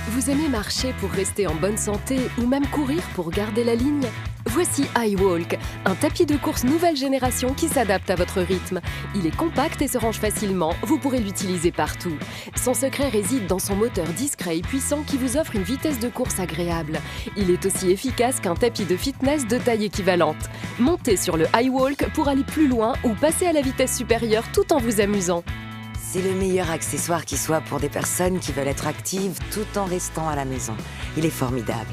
Vous aimez marcher pour rester en bonne santé ou même courir pour garder la ligne? Voici iWalk, un tapis de course nouvelle génération qui s'adapte à votre rythme. Il est compact et se range facilement, vous pourrez l'utiliser partout. Son secret réside dans son moteur discret et puissant qui vous offre une vitesse de course agréable. Il est aussi efficace qu'un tapis de fitness de taille équivalente. Montez sur le iWalk pour aller plus loin ou passer à la vitesse supérieure tout en vous amusant. C'est le meilleur accessoire qui soit pour des personnes qui veulent être actives tout en restant à la maison. Il est formidable.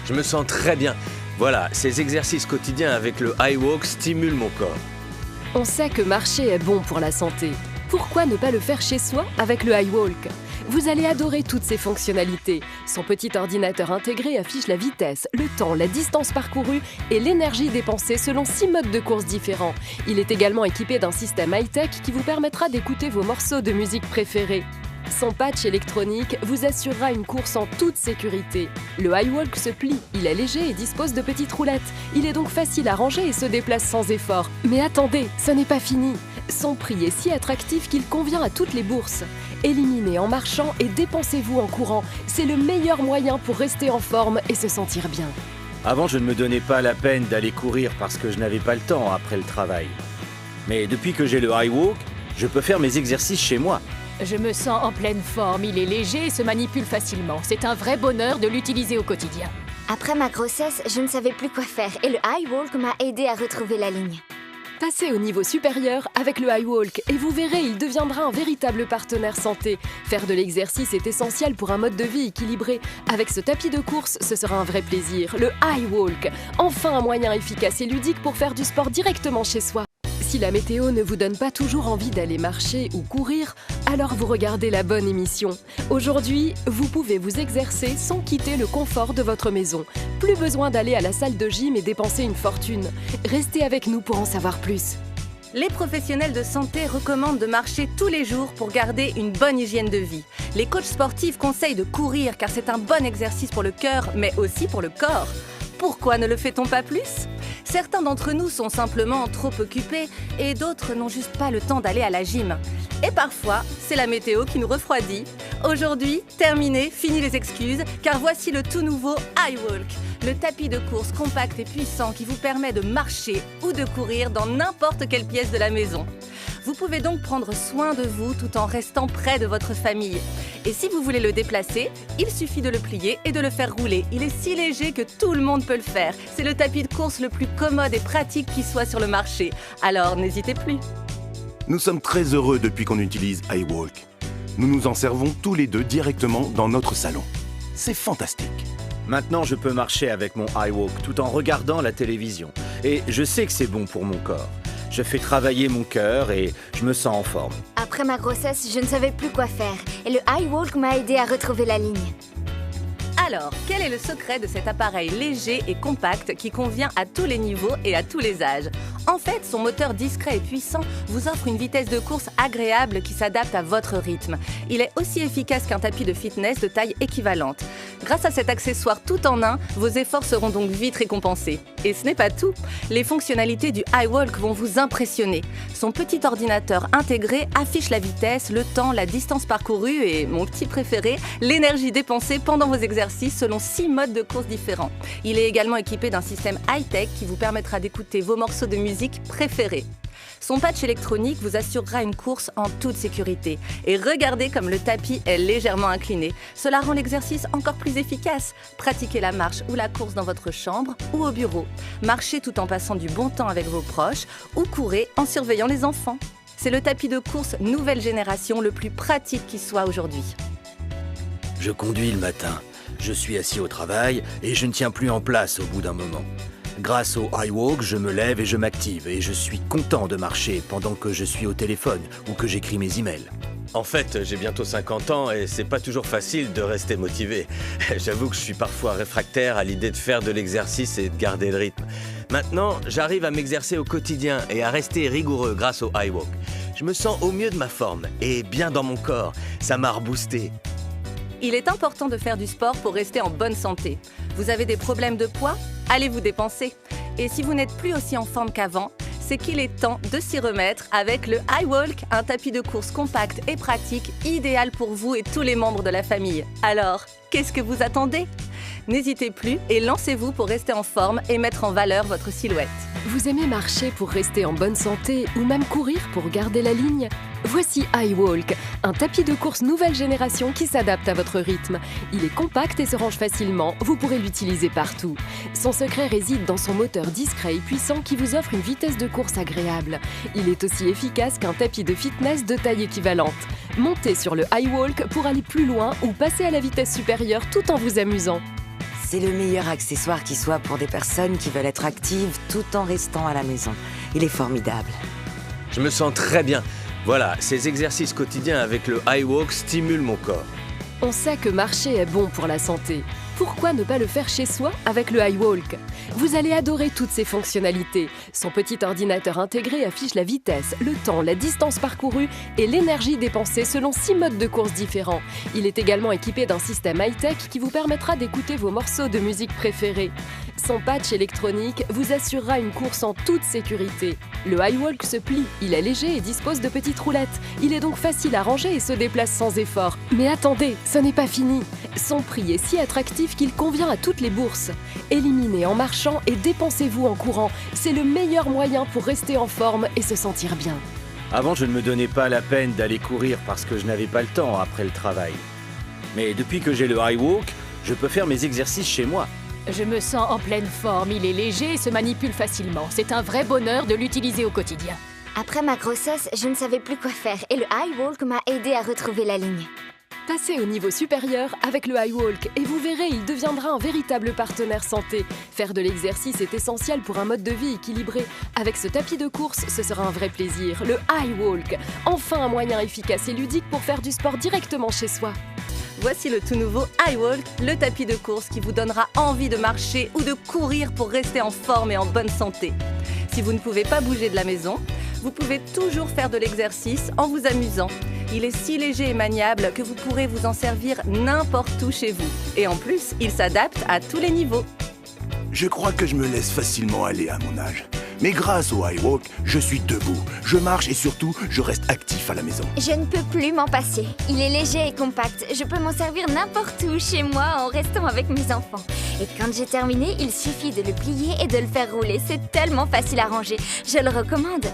Je me sens très bien. Voilà, ces exercices quotidiens avec le iWalk stimulent mon corps. On sait que marcher est bon pour la santé. Pourquoi ne pas le faire chez soi avec le iWalk? Vous allez adorer toutes ses fonctionnalités. Son petit ordinateur intégré affiche la vitesse, le temps, la distance parcourue et l'énergie dépensée selon 6 modes de course différents. Il est également équipé d'un système high-tech qui vous permettra d'écouter vos morceaux de musique préférés. Son patch électronique vous assurera une course en toute sécurité. Le iWalk se plie, il est léger et dispose de petites roulettes. Il est donc facile à ranger et se déplace sans effort. Mais attendez, ce n'est pas fini. Son prix est si attractif qu'il convient à toutes les bourses. Éliminez en marchant et dépensez-vous en courant. C'est le meilleur moyen pour rester en forme et se sentir bien. Avant, je ne me donnais pas la peine d'aller courir parce que je n'avais pas le temps après le travail. Mais depuis que j'ai le iWalk, je peux faire mes exercices chez moi. Je me sens en pleine forme, il est léger et se manipule facilement. C'est un vrai bonheur de l'utiliser au quotidien. Après ma grossesse, je ne savais plus quoi faire et le iWalk m'a aidé à retrouver la ligne. Passez au niveau supérieur avec le iWalk et vous verrez, il deviendra un véritable partenaire santé. Faire de l'exercice est essentiel pour un mode de vie équilibré. Avec ce tapis de course, ce sera un vrai plaisir. Le iWalk, enfin un moyen efficace et ludique pour faire du sport directement chez soi. Si la météo ne vous donne pas toujours envie d'aller marcher ou courir, alors vous regardez la bonne émission. Aujourd'hui, vous pouvez vous exercer sans quitter le confort de votre maison. Plus besoin d'aller à la salle de gym et dépenser une fortune. Restez avec nous pour en savoir plus. Les professionnels de santé recommandent de marcher tous les jours pour garder une bonne hygiène de vie. Les coachs sportifs conseillent de courir car c'est un bon exercice pour le cœur, mais aussi pour le corps. Pourquoi ne le fait-on pas plus? Certains d'entre nous sont simplement trop occupés et d'autres n'ont juste pas le temps d'aller à la gym. Et parfois, c'est la météo qui nous refroidit. Aujourd'hui, terminé, fini les excuses, car voici le tout nouveau iWalk, le tapis de course compact et puissant qui vous permet de marcher ou de courir dans n'importe quelle pièce de la maison. Vous pouvez donc prendre soin de vous tout en restant près de votre famille. Et si vous voulez le déplacer, il suffit de le plier et de le faire rouler. Il est si léger que tout le monde peut le faire. C'est le tapis de course le plus commode et pratique qui soit sur le marché. Alors n'hésitez plus. Nous sommes très heureux depuis qu'on utilise iWalk. Nous nous en servons tous les deux directement dans notre salon. C'est fantastique. Maintenant, je peux marcher avec mon iWalk tout en regardant la télévision. Et je sais que c'est bon pour mon corps. Je fais travailler mon cœur et je me sens en forme. Après ma grossesse, je ne savais plus quoi faire et le iWalk m'a aidé à retrouver la ligne. Alors, quel est le secret de cet appareil léger et compact qui convient à tous les niveaux et à tous les âges? En fait, son moteur discret et puissant vous offre une vitesse de course agréable qui s'adapte à votre rythme. Il est aussi efficace qu'un tapis de fitness de taille équivalente. Grâce à cet accessoire tout en un, vos efforts seront donc vite récompensés. Et ce n'est pas tout. Les fonctionnalités du iWalk vont vous impressionner. Son petit ordinateur intégré affiche la vitesse, le temps, la distance parcourue et, mon petit préféré, l'énergie dépensée pendant vos exercices selon 6 modes de course différents. Il est également équipé d'un système high-tech qui vous permettra d'écouter vos morceaux de musique préférés. Son patch électronique vous assurera une course en toute sécurité. Et regardez comme le tapis est légèrement incliné. Cela rend l'exercice encore plus efficace. Pratiquez la marche ou la course dans votre chambre ou au bureau. Marchez tout en passant du bon temps avec vos proches ou courez en surveillant les enfants. C'est le tapis de course nouvelle génération le plus pratique qui soit aujourd'hui. Je conduis le matin. Je suis assis au travail et je ne tiens plus en place au bout d'un moment. Grâce au iWalk, je me lève et je m'active et je suis content de marcher pendant que je suis au téléphone ou que j'écris mes emails. En fait, j'ai bientôt 50 ans et c'est pas toujours facile de rester motivé. J'avoue que je suis parfois réfractaire à l'idée de faire de l'exercice et de garder le rythme. Maintenant, j'arrive à m'exercer au quotidien et à rester rigoureux grâce au iWalk. Je me sens au mieux de ma forme et bien dans mon corps. Ça m'a reboosté. Il est important de faire du sport pour rester en bonne santé. Vous avez des problèmes de poids? Allez vous dépenser. Et si vous n'êtes plus aussi en forme qu'avant, c'est qu'il est temps de s'y remettre avec le iWalk, un tapis de course compact et pratique, idéal pour vous et tous les membres de la famille. Alors, qu'est-ce que vous attendez ? N'hésitez plus et lancez-vous pour rester en forme et mettre en valeur votre silhouette. Vous aimez marcher pour rester en bonne santé ou même courir pour garder la ligne ? Voici iWalk, un tapis de course nouvelle génération qui s'adapte à votre rythme. Il est compact et se range facilement, vous pourrez l'utiliser partout. Son secret réside dans son moteur discret et puissant qui vous offre une vitesse de course agréable. Il est aussi efficace qu'un tapis de fitness de taille équivalente. Montez sur le iWalk pour aller plus loin ou passer à la vitesse supérieure tout en vous amusant. C'est le meilleur accessoire qui soit pour des personnes qui veulent être actives tout en restant à la maison. Il est formidable. Je me sens très bien. Voilà, ces exercices quotidiens avec le iWalk stimulent mon corps. On sait que marcher est bon pour la santé. Pourquoi ne pas le faire chez soi avec le iWalk ? Vous allez adorer toutes ses fonctionnalités. Son petit ordinateur intégré affiche la vitesse, le temps, la distance parcourue et l'énergie dépensée selon 6 modes de course différents. Il est également équipé d'un système high-tech qui vous permettra d'écouter vos morceaux de musique préférés. Son patch électronique vous assurera une course en toute sécurité. Le iWalk se plie, il est léger et dispose de petites roulettes. Il est donc facile à ranger et se déplace sans effort. Mais attendez, ce n'est pas fini. Son prix est si attractif qu'il convient à toutes les bourses. Éliminez en marchant et dépensez-vous en courant. C'est le meilleur moyen pour rester en forme et se sentir bien. Avant, je ne me donnais pas la peine d'aller courir parce que je n'avais pas le temps après le travail. Mais depuis que j'ai le iWalk, je peux faire mes exercices chez moi. Je me sens en pleine forme, il est léger et se manipule facilement. C'est un vrai bonheur de l'utiliser au quotidien. Après ma grossesse, je ne savais plus quoi faire et le iWalk m'a aidé à retrouver la ligne. Passez au niveau supérieur avec le iWalk et vous verrez, il deviendra un véritable partenaire santé. Faire de l'exercice est essentiel pour un mode de vie équilibré. Avec ce tapis de course, ce sera un vrai plaisir. Le iWalk, enfin un moyen efficace et ludique pour faire du sport directement chez soi. Voici le tout nouveau iWalk, le tapis de course qui vous donnera envie de marcher ou de courir pour rester en forme et en bonne santé. Si vous ne pouvez pas bouger de la maison, vous pouvez toujours faire de l'exercice en vous amusant. Il est si léger et maniable que vous pourrez vous en servir n'importe où chez vous. Et en plus, il s'adapte à tous les niveaux. Je crois que je me laisse facilement aller à mon âge. Mais grâce au iWalk, je suis debout, je marche et surtout, je reste actif à la maison. Je ne peux plus m'en passer. Il est léger et compact. Je peux m'en servir n'importe où chez moi en restant avec mes enfants. Et quand j'ai terminé, il suffit de le plier et de le faire rouler. C'est tellement facile à ranger. Je le recommande.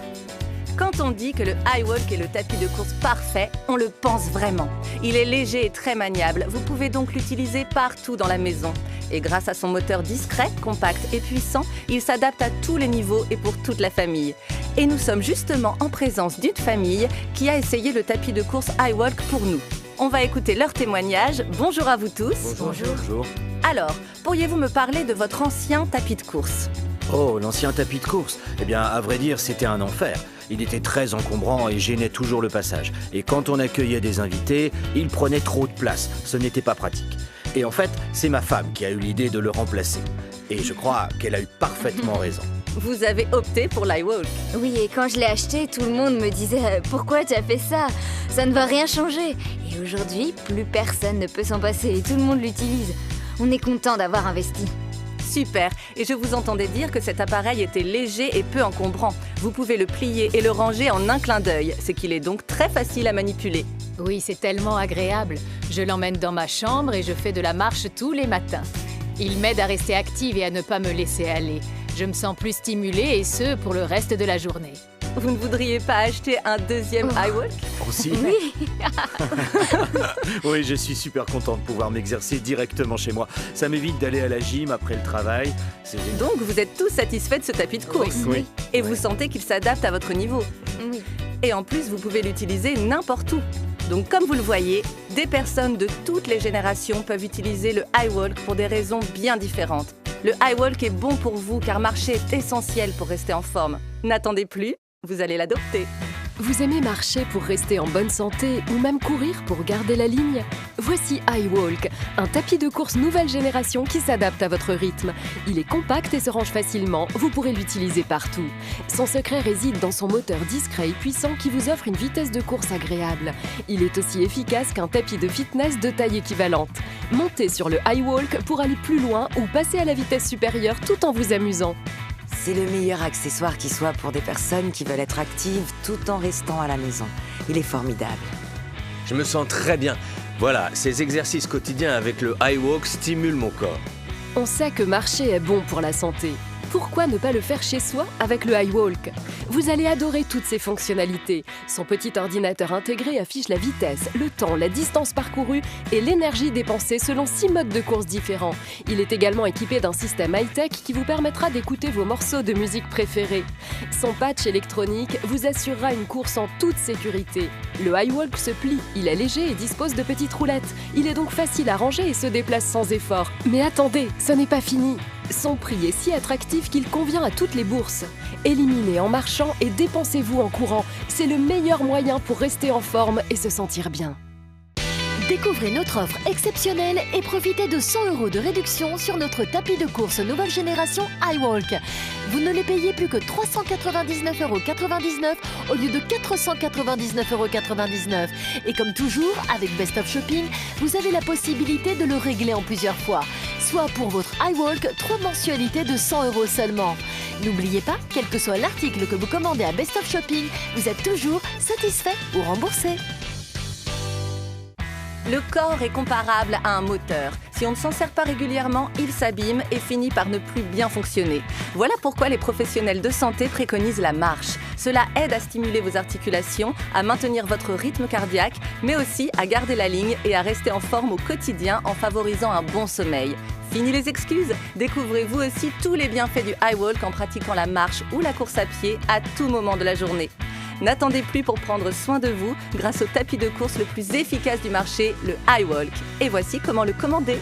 Quand on dit que le iWalk est le tapis de course parfait, on le pense vraiment. Il est léger et très maniable. Vous pouvez donc l'utiliser partout dans la maison. Et grâce à son moteur discret, compact et puissant, il s'adapte à tous les niveaux et pour toute la famille. Et nous sommes justement en présence d'une famille qui a essayé le tapis de course iWalk pour nous. On va écouter leur témoignage. Bonjour à vous tous. Bonjour. Alors, pourriez-vous me parler de votre ancien tapis de course ? Oh, l'ancien tapis de course. Eh bien, à vrai dire, c'était un enfer. Il était très encombrant et gênait toujours le passage. Et quand on accueillait des invités, il prenait trop de place. Ce n'était pas pratique. Et en fait, c'est ma femme qui a eu l'idée de le remplacer. Et je crois qu'elle a eu parfaitement raison. Vous avez opté pour l'iWalk. Oui, et quand je l'ai acheté, tout le monde me disait « Pourquoi tu as fait ça ? Ça ne va rien changer !» Et aujourd'hui, plus personne ne peut s'en passer et tout le monde l'utilise. On est content d'avoir investi. Super. Et je vous entendais dire que cet appareil était léger et peu encombrant. Vous pouvez le plier et le ranger en un clin d'œil. C'est qu'il est donc très facile à manipuler. Oui, c'est tellement agréable. Je l'emmène dans ma chambre et je fais de la marche tous les matins. Il m'aide à rester active et à ne pas me laisser aller. Je me sens plus stimulée et ce, pour le reste de la journée. Vous ne voudriez pas acheter un deuxième iWalk ? Aussi ? Oui. Oui, je suis super content de pouvoir m'exercer directement chez moi. Ça m'évite d'aller à la gym après le travail. C'est génial. Donc, vous êtes tous satisfaits de ce tapis de course. Oui. Et vous sentez qu'il s'adapte à votre niveau. Oui. Et en plus, vous pouvez l'utiliser n'importe où. Donc, comme vous le voyez, des personnes de toutes les générations peuvent utiliser le iWalk pour des raisons bien différentes. Le iWalk est bon pour vous car marcher est essentiel pour rester en forme. N'attendez plus, vous allez l'adopter. Vous aimez marcher pour rester en bonne santé ou même courir pour garder la ligne ? Voici iWalk, un tapis de course nouvelle génération qui s'adapte à votre rythme. Il est compact et se range facilement, vous pourrez l'utiliser partout. Son secret réside dans son moteur discret et puissant qui vous offre une vitesse de course agréable. Il est aussi efficace qu'un tapis de fitness de taille équivalente. Montez sur le iWalk pour aller plus loin ou passer à la vitesse supérieure tout en vous amusant. C'est le meilleur accessoire qui soit pour des personnes qui veulent être actives tout en restant à la maison. Il est formidable. Je me sens très bien. Voilà, ces exercices quotidiens avec le iWalk stimulent mon corps. On sait que marcher est bon pour la santé. Pourquoi ne pas le faire chez soi avec le iWalk? Vous allez adorer toutes ses fonctionnalités. Son petit ordinateur intégré affiche la vitesse, le temps, la distance parcourue et l'énergie dépensée selon 6 modes de course différents. Il est également équipé d'un système high-tech qui vous permettra d'écouter vos morceaux de musique préférés. Son patch électronique vous assurera une course en toute sécurité. Le iWalk se plie, il est léger et dispose de petites roulettes. Il est donc facile à ranger et se déplace sans effort. Mais attendez, ce n'est pas fini. Son prix est si attractif qu'il convient à toutes les bourses. Éliminez en marchant et dépensez-vous en courant. C'est le meilleur moyen pour rester en forme et se sentir bien. Découvrez notre offre exceptionnelle et profitez de 100 € de réduction sur notre tapis de course nouvelle génération iWalk. Vous ne les payez plus que 399,99 € au lieu de 499,99 €. Et comme toujours, avec Best of Shopping, vous avez la possibilité de le régler en plusieurs fois. Soit pour votre iWalk, 3 mensualités de 100 € seulement. N'oubliez pas, quel que soit l'article que vous commandez à Best of Shopping, vous êtes toujours satisfait ou remboursé. Le corps est comparable à un moteur. Si on ne s'en sert pas régulièrement, il s'abîme et finit par ne plus bien fonctionner. Voilà pourquoi les professionnels de santé préconisent la marche. Cela aide à stimuler vos articulations, à maintenir votre rythme cardiaque, mais aussi à garder la ligne et à rester en forme au quotidien en favorisant un bon sommeil. Fini les excuses, découvrez vous aussi tous les bienfaits du iWalk en pratiquant la marche ou la course à pied à tout moment de la journée. N'attendez plus pour prendre soin de vous grâce au tapis de course le plus efficace du marché, le iWalk. Et voici comment le commander.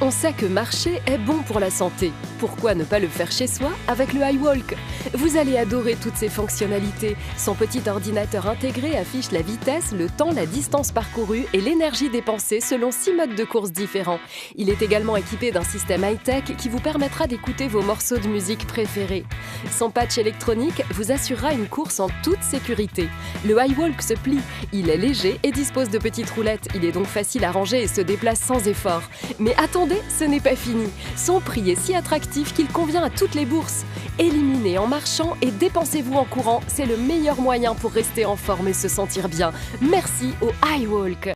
On sait que marcher est bon pour la santé. Pourquoi ne pas le faire chez soi avec le iWalk? Vous allez adorer toutes ses fonctionnalités. Son petit ordinateur intégré affiche la vitesse, le temps, la distance parcourue et l'énergie dépensée selon 6 modes de course différents. Il est également équipé d'un système high-tech qui vous permettra d'écouter vos morceaux de musique préférés. Son patch électronique vous assurera une course en toute sécurité. Le iWalk se plie, il est léger et dispose de petites roulettes. Il est donc facile à ranger et se déplace sans effort. Mais attendez, ce n'est pas fini. Son prix est si attractif qu'il convient à toutes les bourses. Éliminez en marchant et dépensez-vous en courant. C'est le meilleur moyen pour rester en forme et se sentir bien. Merci au iWalk.